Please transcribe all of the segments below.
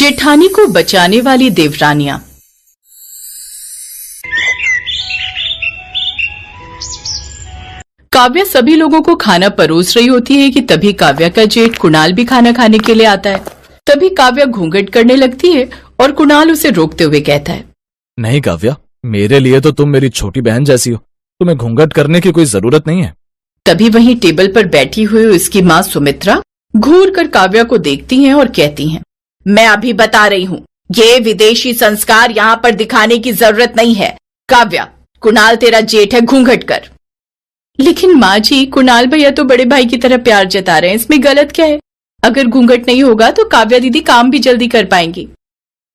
जेठानी को बचाने वाली देवरानियां। काव्या सभी लोगों को खाना परोस रही होती है कि तभी काव्या का जेठ कुणाल भी खाना खाने के लिए आता है। तभी काव्या घूंघट करने लगती है और कुणाल उसे रोकते हुए कहता है, नहीं काव्या, मेरे लिए तो तुम मेरी छोटी बहन जैसी हो, तुम्हें घूंघट करने की कोई जरूरत नहीं है। तभी वहीं टेबल पर बैठी हुई उसकी माँ सुमित्रा घूर कर काव्या को देखती हैं और कहती हैं, मैं अभी बता रही हूँ, ये विदेशी संस्कार यहाँ पर दिखाने की जरूरत नहीं है। काव्या, कुणाल तेरा जेठ है, घूंघट कर। लेकिन माँ जी, कुणाल भैया तो बड़े भाई की तरह प्यार जता रहे हैं, इसमें गलत क्या है? अगर घूंघट नहीं होगा तो काव्या दीदी काम भी जल्दी कर पाएंगी।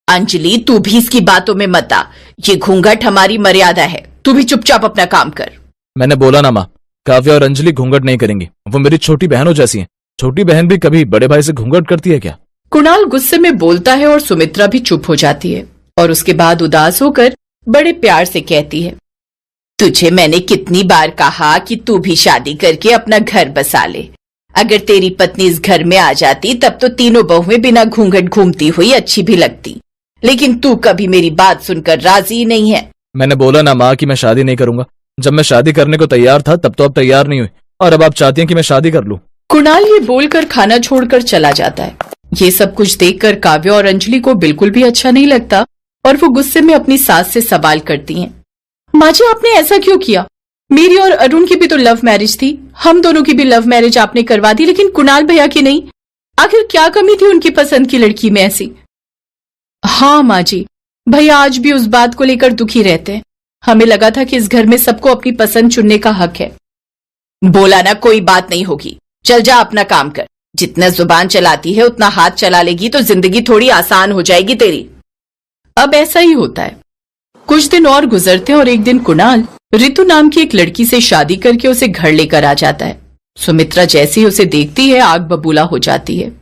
अंजलि, तू भी इसकी बातों में मत आ, ये घूंघट हमारी मर्यादा है, तू भी चुपचाप अपना काम कर। मैंने बोला ना माँ, काव्या और अंजलि घूंघट नहीं करेंगी, वो मेरी छोटी बहनों जैसी हैं। छोटी बहन भी कभी बड़े भाई से घूंघट करती है क्या? कुणाल गुस्से में बोलता है और सुमित्रा भी चुप हो जाती है और उसके बाद उदास होकर बड़े प्यार से कहती है, तुझे मैंने कितनी बार कहा कि तू भी शादी करके अपना घर बसा ले। अगर तेरी पत्नी इस घर में आ जाती तब तो तीनों बहुएं बिना घूंघट घूमती हुई अच्छी भी लगती, लेकिन तू कभी मेरी बात सुनकर राजी नहीं है। मैंने बोला ना माँ कि मैं शादी नहीं करूंगा। जब मैं शादी करने को तैयार था तब तो अब तैयार नहीं हुई, और अब आप चाहती हैं कि मैं शादी कर लूं। कुणाल ये बोलकर खाना छोड़कर चला जाता है। ये सब कुछ देखकर काव्या और अंजलि को बिल्कुल भी अच्छा नहीं लगता और वो गुस्से में अपनी सास से सवाल करती हैं, माँ जी आपने ऐसा क्यों किया? मेरी और अरुण की भी तो लव मैरिज थी, हम दोनों की भी लव मैरिज आपने करवा दी, लेकिन कुणाल भैया की नहीं। आखिर क्या कमी थी उनकी पसंद की लड़की में ऐसी? हाँ माँ जी, भैया आज भी उस बात को लेकर दुखी रहते हैं। हमें लगा था कि इस घर में सबको अपनी पसंद चुनने का हक है। बोला ना कोई बात नहीं होगी, चल जा अपना काम कर। जितना जुबान चलाती है उतना हाथ चला लेगी तो जिंदगी थोड़ी आसान हो जाएगी तेरी। अब ऐसा ही होता है। कुछ दिन और गुजरते हैं और एक दिन कुणाल ऋतु नाम की एक लड़की से शादी करके उसे घर लेकर आ जाता है। सुमित्रा जैसी उसे देखती है आग बबूला हो जाती है।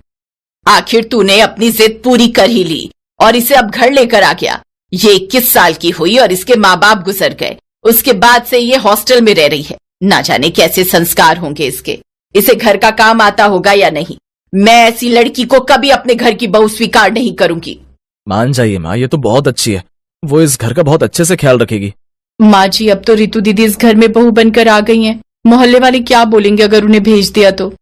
आखिर तूने अपनी जिद पूरी कर ही ली और इसे अब घर लेकर आ गया। ये 21 साल की हुई और इसके माँ बाप गुजर गए, उसके बाद से ये हॉस्टल में रह रही है। ना जाने कैसे संस्कार होंगे इसके, इसे घर का काम आता होगा या नहीं। मैं ऐसी लड़की को कभी अपने घर की बहू स्वीकार नहीं करूंगी। मान जाइए माँ, ये तो बहुत अच्छी है, वो इस घर का बहुत अच्छे से ख्याल रखेगी। माँ जी, अब तो ऋतु दीदी इस घर में बहू बनकर आ गई हैं। मोहल्ले वाले क्या बोलेंगे अगर उन्हें भेज दिया तो?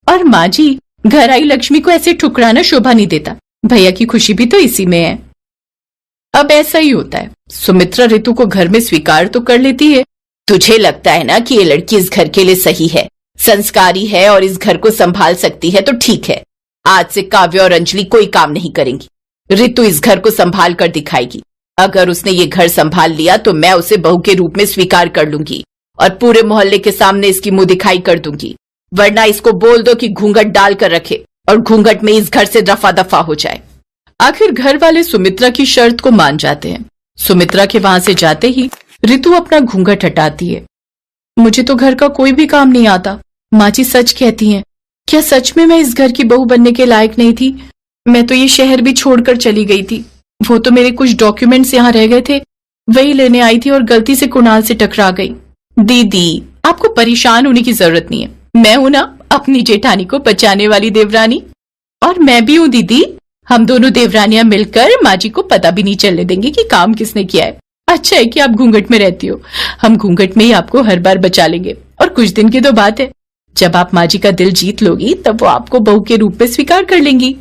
और माँ जी, घर आई लक्ष्मी को ऐसे ठुकराना शोभा नहीं देता। भैया की खुशी भी तो इसी में है। अब ऐसा ही होता है। सुमित्रा ऋतु को घर में स्वीकार तो कर लेती है। तुझे लगता है ना कि ये लड़की इस घर के लिए सही है, संस्कारी है और इस घर को संभाल सकती है, तो ठीक है। आज से काव्या और अंजलि कोई काम नहीं करेंगी। ऋतु इस घर को संभाल कर दिखाएगी। अगर उसने ये घर संभाल लिया तो मैं उसे बहू के रूप में स्वीकार कर लूंगी और पूरे मोहल्ले के सामने इसकी मुंह दिखाई कर दूंगी। वरना इसको बोल दो कि घूंघट डाल कर रखे और घूंघट में इस घर से दफा दफा हो जाए। आखिर घर वाले सुमित्रा की शर्त को मान जाते हैं। सुमित्रा के वहां से जाते ही ऋतु अपना घूंघट हटाती है। मुझे तो घर का कोई भी काम नहीं आता। माँ जी सच कहती हैं, क्या सच में मैं इस घर की बहू बनने के लायक नहीं थी? मैं तो ये शहर भी छोड़कर चली गई थी। वो तो मेरे कुछ डॉक्यूमेंट्स यहाँ रह गए थे, वही लेने आई थी और गलती से कुणाल से टकरा गई। दीदी, आपको परेशान होने की जरूरत नहीं है। मैं हूं ना अपनी जेठानी को बचाने वाली देवरानी, और मैं भी हूँ दीदी। हम दोनों देवरानियां मिलकर माँ जी को पता भी नहीं चलने देंगे कि काम किसने किया है। अच्छा है कि आप घूंघट में रहती हो, हम घूंघट में ही आपको हर बार बचा लेंगे। और कुछ दिन की तो बात है, जब आप माँ जी का दिल जीत लोगी तब वो आपको बहू के रूप में स्वीकार कर लेंगी।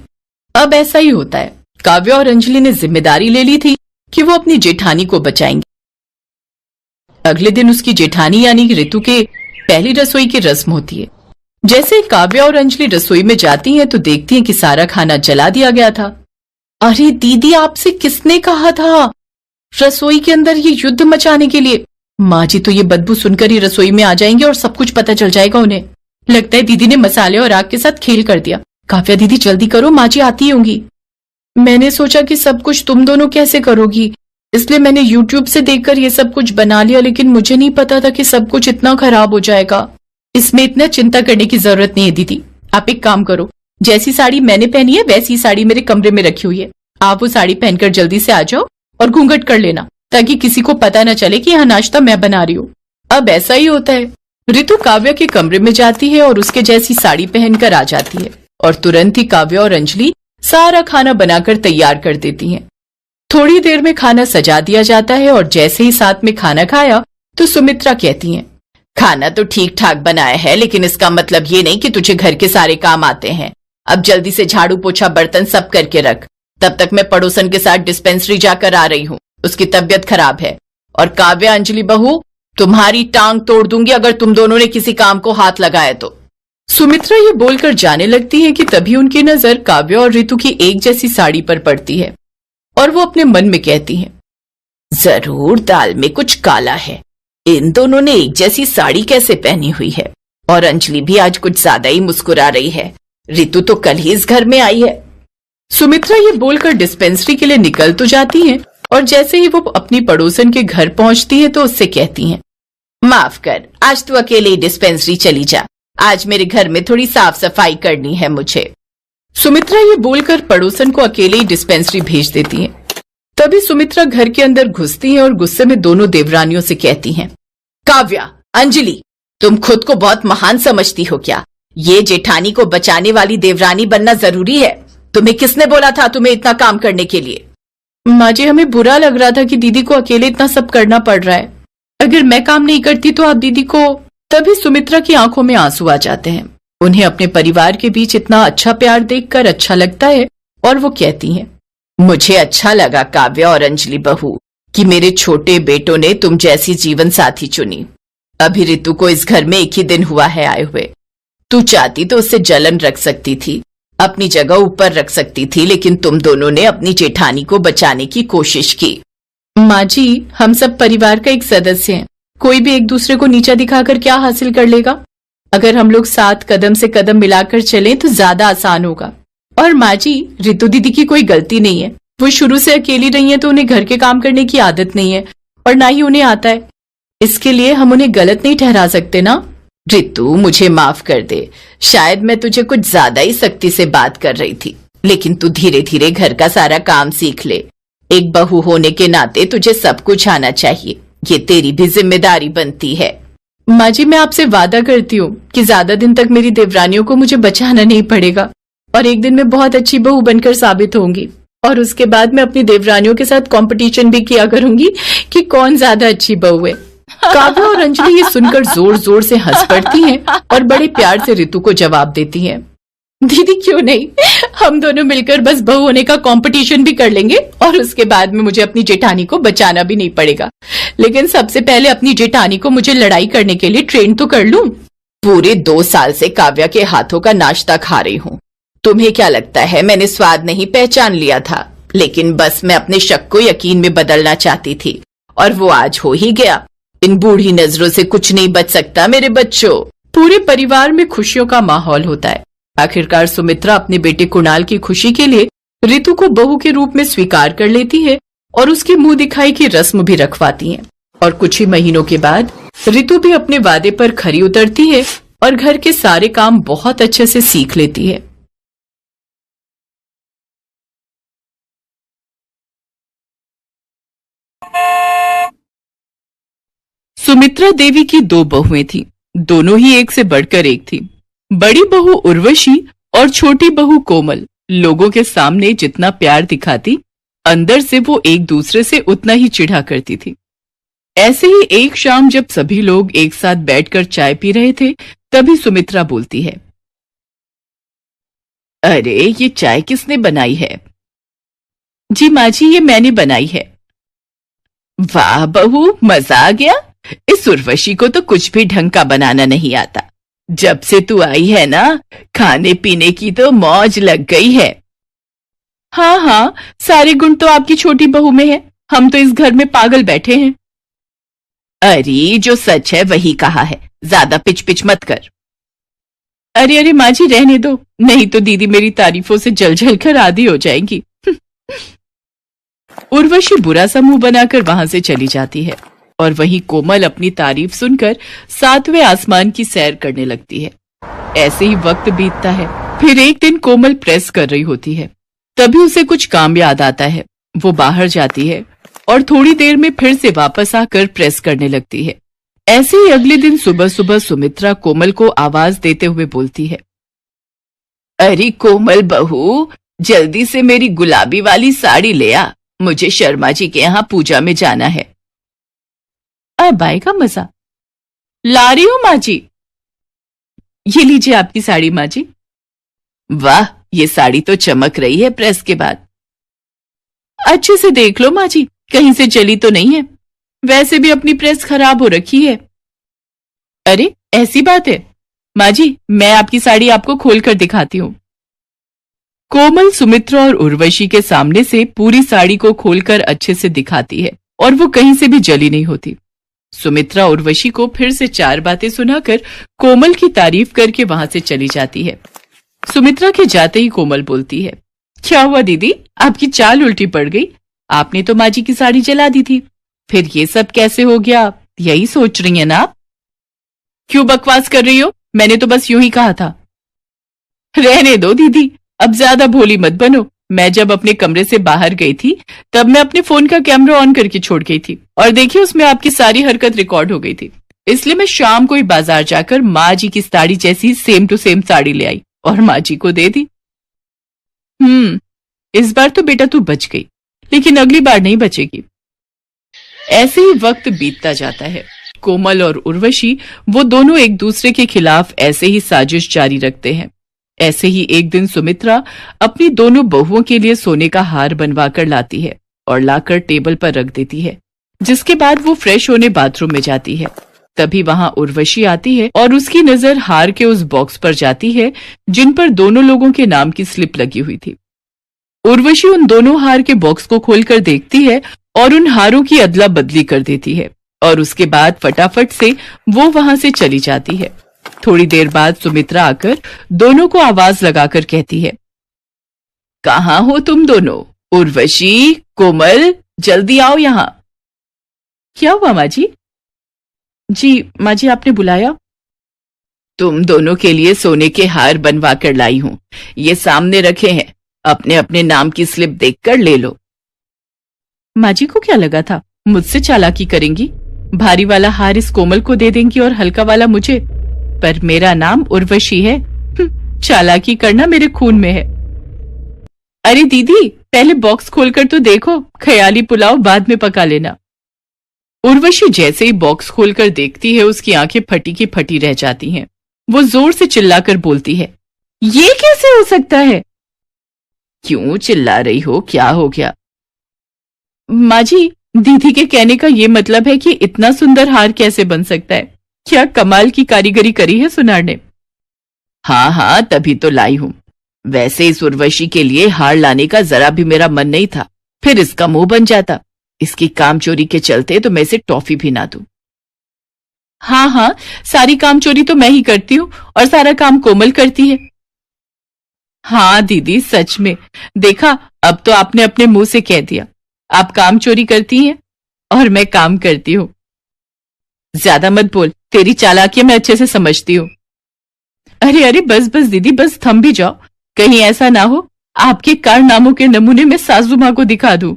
अब ऐसा ही होता है। काव्या और अंजलि ने जिम्मेदारी ले ली थी कि वो अपनी जेठानी को बचाएंगे। अगले दिन उसकी जेठानी यानी ऋतु के पहली रसोई की रस्म होती है। जैसे काव्या और अंजलि रसोई में जाती हैं तो देखती हैं कि सारा खाना जला दिया गया था। अरे दीदी, आपसे किसने कहा था रसोई के अंदर ये युद्ध मचाने के लिए? माँ जी तो ये बदबू सुनकर ही रसोई में आ जाएंगे और सब कुछ पता चल जाएगा उन्हें। लगता है दीदी ने मसाले और आग के साथ खेल कर दिया। काव्या दीदी जल्दी करो, माँ जी आती होंगी। मैंने सोचा कि सब कुछ तुम दोनों कैसे करोगी, इसलिए मैंने YouTube से देखकर ये सब कुछ बना लिया, लेकिन मुझे नहीं पता था कि सब कुछ इतना खराब हो जाएगा। इसमें इतना चिंता करने की जरूरत नहीं है दीदी। आप एक काम करो, जैसी साड़ी मैंने पहनी है वैसी साड़ी मेरे कमरे में रखी हुई है। आप वो साड़ी पहनकर जल्दी से आ जाओ और घूंघट कर लेना, ताकि किसी को पता न चले कि यहाँ नाश्ता मैं बना रही हूँ। अब ऐसा ही होता है। ऋतु काव्या के कमरे में जाती है और उसके जैसी साड़ी पहनकर आ जाती है और तुरंत ही काव्या और अंजलि सारा खाना बनाकर तैयार कर देती हैं। थोड़ी देर में खाना सजा दिया जाता है और जैसे ही साथ में खाना खाया तो सुमित्रा कहती हैं, खाना तो ठीक ठाक बनाया है, लेकिन इसका मतलब ये नहीं कि तुझे घर के सारे काम आते हैं। अब जल्दी से झाड़ू पोछा बर्तन सब करके रख, तब तक मैं पड़ोसन के साथ डिस्पेंसरी जाकर आ रही हूँ, उसकी तबीयत खराब है। और काव्या, अंजलि बहू, तुम्हारी टांग तोड़ दूंगी अगर तुम दोनों ने किसी काम को हाथ लगाया तो। सुमित्रा ये बोलकर जाने लगती है कि तभी उनकी नजर काव्या और ऋतु की एक जैसी साड़ी पर पड़ती है और वो अपने मन में कहती हैं, जरूर दाल में कुछ काला है, इन दोनों ने एक जैसी साड़ी कैसे पहनी हुई है। और अंजलि भी आज कुछ ज्यादा ही मुस्कुरा रही है, ऋतु तो कल ही इस घर में आई है। सुमित्रा ये बोलकर डिस्पेंसरी के लिए निकल तो जाती हैं और जैसे ही वो अपनी पड़ोसन के घर पहुंचती है तो उससे कहती हैं, माफ कर, आज तू अकेले ही डिस्पेंसरी चली जा, आज मेरे घर में थोड़ी साफ सफाई करनी है मुझे। सुमित्रा ये बोलकर पड़ोसन को अकेले ही डिस्पेंसरी भेज देती हैं। तभी सुमित्रा घर के अंदर घुसती है और गुस्से में दोनों देवरानियों से कहती हैं, काव्या, अंजलि, तुम खुद को बहुत महान समझती हो क्या? ये जेठानी को बचाने वाली देवरानी बनना जरूरी है? तुम्हें किसने बोला था तुम्हें इतना काम करने के लिए? माँ जी, हमें बुरा लग रहा था कि दीदी को अकेले इतना सब करना पड़ रहा है, अगर मैं काम नहीं करती तो आप दीदी को। तभी सुमित्रा की आंखों में आंसू आ जाते हैं। उन्हें अपने परिवार के बीच इतना अच्छा प्यार देखकर अच्छा लगता है और वो कहती हैं, मुझे अच्छा लगा काव्या और अंजलि बहू कि मेरे छोटे बेटों ने तुम जैसी जीवन साथी चुनी। अभी ऋतु को इस घर में एक ही दिन हुआ है आए हुए, तू चाहती तो उससे जलन रख सकती थी, अपनी जगह ऊपर रख सकती थी, लेकिन तुम दोनों ने अपनी जेठानी को बचाने की कोशिश की। माँ जी, हम सब परिवार का एक सदस्य हैं, कोई भी एक दूसरे को नीचा दिखाकर क्या हासिल कर लेगा? अगर हम लोग साथ कदम से कदम मिलाकर चलें तो ज्यादा आसान होगा। और माँ जी, ऋतु दीदी की कोई गलती नहीं है, वो शुरू से अकेली रही है तो उन्हें घर के काम करने की आदत नहीं है और ना ही उन्हें आता है, इसके लिए हम उन्हें गलत नहीं ठहरा सकते ना। ऋतु, मुझे माफ कर दे, शायद मैं तुझे कुछ ज्यादा ही सख्ती से बात कर रही थी, लेकिन तू धीरे धीरे घर का सारा काम सीख ले। एक बहू होने के नाते तुझे सब कुछ आना चाहिए, ये तेरी भी जिम्मेदारी बनती है। माँ जी, मैं आपसे वादा करती हूँ कि ज्यादा दिन तक मेरी देवरानियों को मुझे बचाना नहीं पड़ेगा और एक दिन मैं बहुत अच्छी बहू बनकर साबित होंगी और उसके बाद मैं अपनी देवरानियों के साथ कंपटीशन भी किया करूंगी कि कौन ज्यादा अच्छी बहू है। काव्या और अंजलि ये सुनकर जोर जोर से हंस पड़ती हैं और बड़े प्यार से ऋतु को जवाब देती हैं, दीदी क्यों नहीं, हम दोनों मिलकर बस बहू होने का कंपटीशन भी कर लेंगे और उसके बाद में मुझे अपनी जेठानी को बचाना भी नहीं पड़ेगा, लेकिन सबसे पहले अपनी जेठानी को मुझे लड़ाई करने के लिए ट्रेन तो कर लूं। पूरे 2 साल से काव्या के हाथों का नाश्ता खा रही हूँ, तुम्हें क्या लगता है मैंने स्वाद नहीं पहचान लिया था? लेकिन बस मैं अपने शक को यकीन में बदलना चाहती थी और वो आज हो ही गया। इन बूढ़ी नजरों से कुछ नहीं बच सकता मेरे बच्चों। पूरे परिवार में खुशियों का माहौल होता है। आखिरकार सुमित्रा अपने बेटे कुणाल की खुशी के लिए ऋतु को बहू के रूप में स्वीकार कर लेती है और उसकी मुंह दिखाई की रस्म भी रखवाती है। और कुछ ही महीनों के बाद ऋतु भी अपने वादे पर खरी उतरती है और घर के सारे काम बहुत अच्छे से सीख लेती है। सुमित्रा देवी की 2 बहुएं थीं, दोनों ही एक से बढ़कर एक थीं। बड़ी बहू उर्वशी और छोटी बहू कोमल लोगों के सामने जितना प्यार दिखाती, अंदर से वो एक दूसरे से उतना ही चिढ़ा करती थी। ऐसे ही एक शाम जब सभी लोग एक साथ बैठकर चाय पी रहे थे, तभी सुमित्रा बोलती है, अरे ये चाय किसने बनाई है? जी माँ जी, ये मैंने बनाई है। वाह बहू, मजा आ गया। इस उर्वशी को तो कुछ भी ढंग का बनाना नहीं आता। जब से तू आई है ना, खाने पीने की तो मौज लग गई है। हाँ हाँ, सारे गुण तो आपकी छोटी बहू में है, हम तो इस घर में पागल बैठे हैं। अरे जो सच है वही कहा है, ज्यादा पिच पिच मत कर। अरे अरे माँ जी, रहने दो, नहीं तो दीदी मेरी तारीफों से जल जल कर आधी हो जाएंगी। उर्वशी बुरा सा मुंह बनाकर वहां से चली जाती है और वहीं कोमल अपनी तारीफ सुनकर 7वें आसमान की सैर करने लगती है। ऐसे ही वक्त बीतता है। फिर एक दिन कोमल प्रेस कर रही होती है, तभी उसे कुछ काम याद आता है। वो बाहर जाती है और थोड़ी देर में फिर से वापस आकर प्रेस करने लगती है। ऐसे ही अगले दिन सुबह सुबह सुमित्रा कोमल को आवाज देते हुए बोलती है, अरे कोमल बहू, जल्दी से मेरी गुलाबी वाली साड़ी ले आ, मुझे शर्मा जी के यहाँ पूजा में जाना है। अब आएगा मजा। ला रही हूं माँ जी। ये लीजिए आपकी साड़ी माँ जी। वाह, ये साड़ी तो चमक रही है प्रेस के बाद। अच्छे से देख लो माँ जी, कहीं से जली तो नहीं है, वैसे भी अपनी प्रेस खराब हो रखी है। अरे ऐसी बात है माँ जी, मैं आपकी साड़ी आपको खोलकर दिखाती हूँ। कोमल सुमित्रा और उर्वशी के सामने से पूरी साड़ी को खोलकर अच्छे से दिखाती है और वो कहीं से भी जली नहीं होती। सुमित्रा उर्वशी को फिर से 4 बातें सुनाकर कोमल की तारीफ करके वहां से चली जाती है। सुमित्रा के जाते ही कोमल बोलती है, क्या हुआ दीदी, आपकी चाल उल्टी पड़ गई? आपने तो माँ जी की साड़ी जला दी थी, फिर ये सब कैसे हो गया? यही सोच रही है ना आप? क्यों बकवास कर रही हो? मैंने तो बस यूं ही कहा था। रहने दो दीदी, अब ज्यादा भोली मत बनो। मैं जब अपने कमरे से बाहर गई थी तब मैं अपने फोन का कैमरा ऑन करके छोड़ गई थी और देखिए उसमें आपकी सारी हरकत रिकॉर्ड हो गई थी। इसलिए मैं शाम को ही बाजार जाकर माँ जी की साड़ी जैसी सेम टू सेम साड़ी ले आई और माँ जी को दे दी। इस बार तो बेटा तू बच गई, लेकिन अगली बार नहीं बचेगी। ऐसे ही वक्त बीतता जाता है। कोमल और उर्वशी वो दोनों एक दूसरे के खिलाफ ऐसे ही साजिश जारी रखते हैं। ऐसे ही एक दिन सुमित्रा अपनी दोनों बहुओं के लिए सोने का हार बनवाकर लाती है और लाकर टेबल पर रख देती है, जिसके बाद वो फ्रेश होने बाथरूम में जाती है। तभी वहां उर्वशी आती है और उसकी नजर हार के उस बॉक्स पर जाती है जिन पर दोनों लोगों के नाम की स्लिप लगी हुई थी। उर्वशी उन दोनों हार के बॉक्स को खोलकर देखती है और उन हारों की अदला बदली कर देती है और उसके बाद फटाफट से वो वहां से चली जाती है। थोड़ी देर बाद सुमित्रा आकर दोनों को आवाज लगाकर कहती है, कहाँ हो तुम दोनों? उर्वशी, कोमल, जल्दी आओ यहाँ। क्या हुआ माँ जी? जी माँ जी, आपने बुलाया? तुम दोनों के लिए सोने के हार बनवा कर लाई हूं, ये सामने रखे हैं, अपने अपने नाम की स्लिप देखकर ले लो। माँ जी को क्या लगा था मुझसे चालाकी करेंगी? भारी वाला हार इस कोमल को दे देंगी और हल्का वाला मुझे, पर मेरा नाम उर्वशी है। चालाकी करना मेरे खून में है। अरे दीदी, पहले बॉक्स खोलकर तो देखो, ख्याली पुलाव बाद में पका लेना। उर्वशी जैसे ही बॉक्स खोलकर देखती है उसकी आंखें फटी की फटी रह जाती हैं। वो जोर से चिल्लाकर बोलती है, ये कैसे हो सकता है? क्यों चिल्ला रही हो, क्या हो गया? माँ जी, दीदी के कहने का ये मतलब है कि इतना सुंदर हार कैसे बन सकता है? क्या कमाल की कारीगरी करी है सुनार ने। हाँ, तभी तो लाई हूं। वैसे इस उर्वशी के लिए हार लाने का जरा भी मेरा मन नहीं था, फिर इसका मुंह बन जाता। इसकी काम चोरी के चलते तो मैं इसे टॉफी भी ना दूं। हाँ, सारी काम चोरी तो मैं ही करती हूँ और सारा काम कोमल करती है। हाँ दीदी, सच में, देखा, अब तो आपने अपने मुंह से कह दिया। आप काम चोरी करती हैं और मैं काम करती हूँ। ज्यादा मत बोल, तेरी चालाकियां मैं अच्छे से समझती हूँ। अरे बस दीदी, बस थम भी जाओ, कहीं ऐसा ना हो आपके कारनामों के नमूने में सासू माँ को दिखा दूं।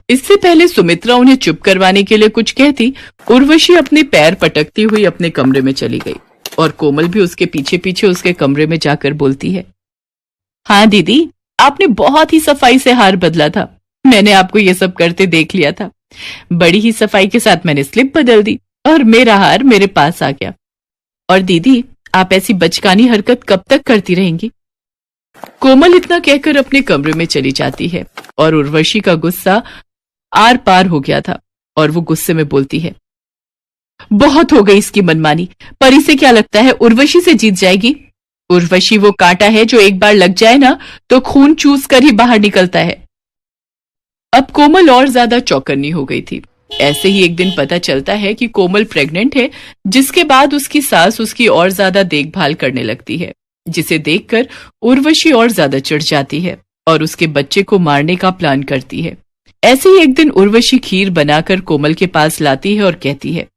इससे पहले सुमित्रा उन्हें चुप करवाने के लिए कुछ कहती, उर्वशी अपने पैर पटकती हुई अपने कमरे में चली गई और कोमल भी उसके पीछे पीछे उसके कमरे में जाकर बोलती है, हाँ दीदी, आपने बहुत ही सफाई से हार बदला था। मैंने आपको ये सब करते देख लिया था। बड़ी ही सफाई के साथ मैंने स्लिप बदल दी और मेरा हार मेरे पास आ गया। और दीदी, आप ऐसी बचकानी हरकत कब तक करती रहेंगी? कोमल इतना कहकर अपने कमरे में चली जाती है और उर्वशी का गुस्सा आर पार हो गया था और वो गुस्से में बोलती है, बहुत हो गई इसकी मनमानी, पर इसे क्या लगता है उर्वशी से जीत जाएगी? उर्वशी वो कांटा है जो एक बार लग जाए ना तो खून चूस कर ही बाहर निकलता है। अब कोमल और ज्यादा चौकन्नी हो गई थी। ऐसे ही एक दिन पता चलता है कि कोमल प्रेग्नेंट है, जिसके बाद उसकी सास उसकी और ज्यादा देखभाल करने लगती है, जिसे देखकर उर्वशी और ज्यादा चिढ़ जाती है और उसके बच्चे को मारने का प्लान करती है। ऐसे ही एक दिन उर्वशी खीर बनाकर कोमल के पास लाती है और कहती है,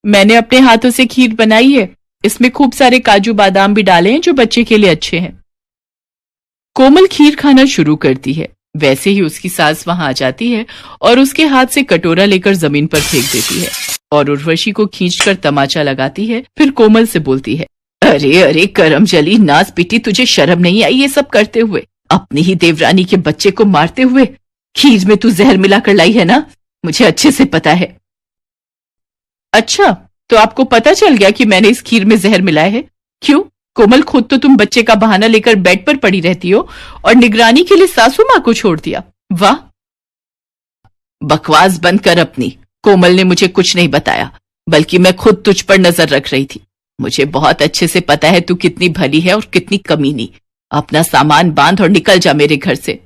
मैंने अपने हाथों से खीर बनाई है, इसमें खूब सारे काजू बादाम भी डाले हैं जो बच्चे के लिए अच्छे हैं। कोमल खीर खाना शुरू करती है, वैसे ही उसकी सास वहां आ जाती है और उसके हाथ से कटोरा लेकर जमीन पर फेंक देती है और उर्वशी को खींचकर तमाचा लगाती है। फिर कोमल से बोलती है, अरे अरे करमजली नाज पीटी, तुझे शर्म नहीं आई ये सब करते हुए? अपनी ही देवरानी के बच्चे को मारते हुए खीर में तू जहर मिलाकर लाई है ना, मुझे अच्छे से पता है। अच्छा, तो आपको पता चल गया कि मैंने इस खीर में जहर मिलाया है? क्यों कोमल, खुद तो तुम बच्चे का बहाना लेकर बेड पर पड़ी रहती हो और निगरानी के लिए सासू माँ को छोड़ दिया। वाह, बकवास बंद कर अपनी। कोमल ने मुझे कुछ नहीं बताया, बल्कि मैं खुद तुझ पर नजर रख रही थी। मुझे बहुत अच्छे से पता है तू कितनी भली है और कितनी कमीनी। अपना सामान बांध और निकल जा मेरे घर से।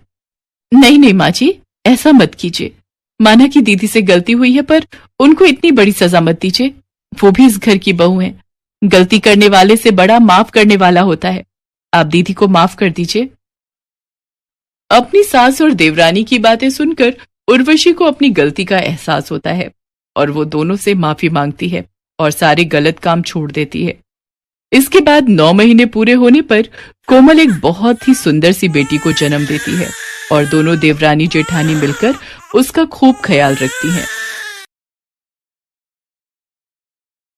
नहीं नहीं माँ जी, ऐसा मत कीजिए। माना कि दीदी से गलती हुई है, पर उनको इतनी बड़ी सजा मत दीजिए। वो भी इस घर की बहू है। गलती करने वाले से बड़ा माफ करने वाला होता है। आप दीदी को माफ कर दीजिए। अपनी सास और देवरानी की बातें सुनकर उर्वशी को अपनी गलती का एहसास होता है और वो दोनों से माफी मांगती है और सारे गलत काम छोड़ देती है। इसके बाद 9 महीने पूरे होने पर कोमल एक बहुत ही सुंदर सी बेटी को जन्म देती है और दोनों देवरानी जेठानी मिलकर उसका खूब ख्याल रखती हैं।